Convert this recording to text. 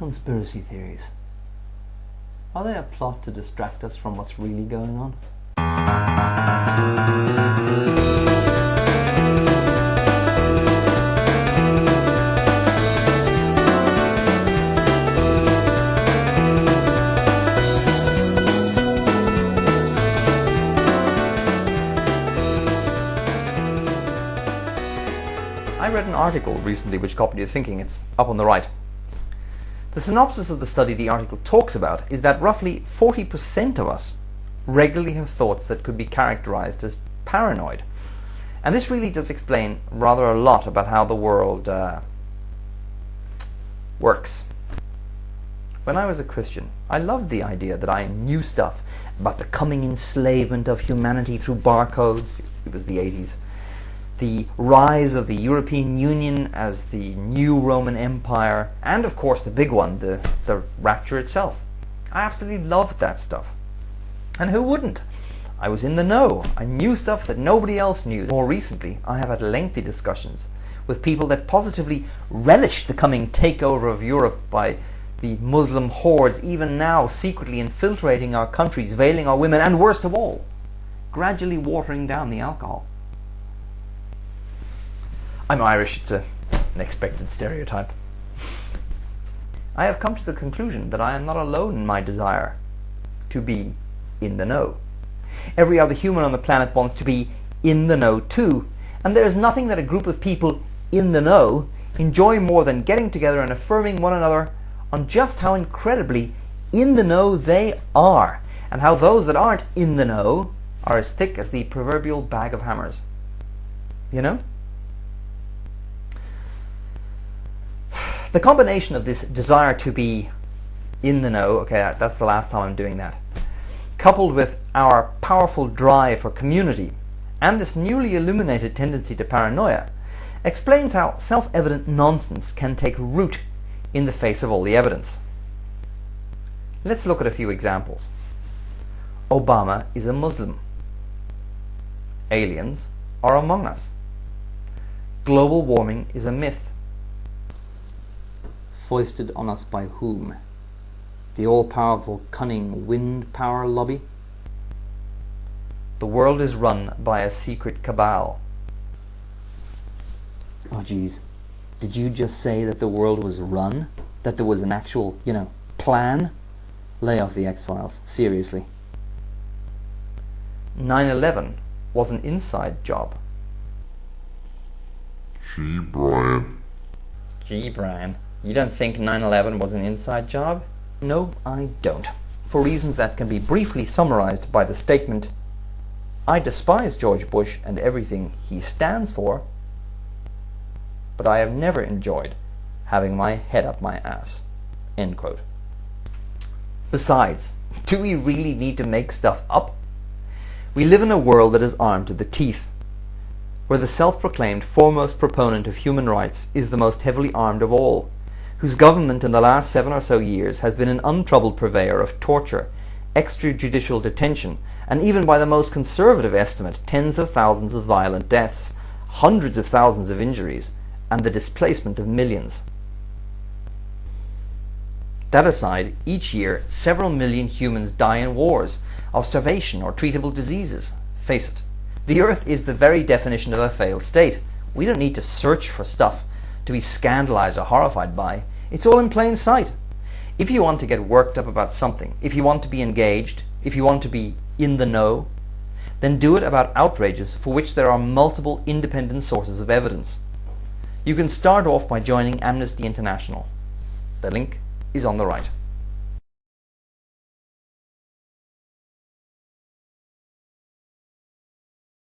Conspiracy theories. Are they a plot to distract us from what's really going on? I read an article recently which got me to thinking. It's up on the right. The synopsis of the study the article talks about is that roughly 40% of us regularly have thoughts that could be characterized as paranoid. And this really does explain rather a lot about how the world works. When I was a Christian, I loved the idea that I knew stuff about the coming enslavement of humanity through barcodes. It was the 80s. The rise of the European Union as the new Roman Empire, and of course the big one, the rapture itself. I absolutely loved that stuff. And who wouldn't? I was in the know. I knew stuff that nobody else knew. More recently, I have had lengthy discussions with people that positively relish the coming takeover of Europe by the Muslim hordes, even now secretly infiltrating our countries, veiling our women, and worst of all, gradually watering down the alcohol. I'm Irish, it's an expected stereotype. I have come to the conclusion that I am not alone in my desire to be in the know. Every other human on the planet wants to be in the know too, and there is nothing that a group of people in the know enjoy more than getting together and affirming one another on just how incredibly in the know they are, and how those that aren't in the know are as thick as the proverbial bag of hammers. You know? The combination of this desire to be in the know, okay, that's the last time I'm doing that, coupled with our powerful drive for community and this newly illuminated tendency to paranoia, explains how self-evident nonsense can take root in the face of all the evidence. Let's look at a few examples. Obama is a Muslim. Aliens are among us. Global warming is a myth. Foisted on us by whom? The all-powerful, cunning wind power lobby? The world is run by a secret cabal. Oh geez, did you just say that the world was run? That there was an actual, plan? Lay off the X-Files, seriously. 9/11 was an inside job. Gee, Brian. Gee, Brian. You don't think 9/11 was an inside job? No, I don't. For reasons that can be briefly summarized by the statement, I despise George Bush and everything he stands for, but I have never enjoyed having my head up my ass. End quote. Besides, do we really need to make stuff up? We live in a world that is armed to the teeth, where the self-proclaimed foremost proponent of human rights is the most heavily armed of all, whose government in the last 7 or so years has been an untroubled purveyor of torture, extrajudicial detention, and even by the most conservative estimate, tens of thousands of violent deaths, hundreds of thousands of injuries, and the displacement of millions. That aside, each year several million humans die in wars, of starvation or treatable diseases. Face it, the Earth is the very definition of a failed state. We don't need to search for stuff to be scandalized or horrified by. It's all in plain sight. If you want to get worked up about something, if you want to be engaged, if you want to be in the know, then do it about outrages for which there are multiple independent sources of evidence. You can start off by joining Amnesty International. The link is on the right.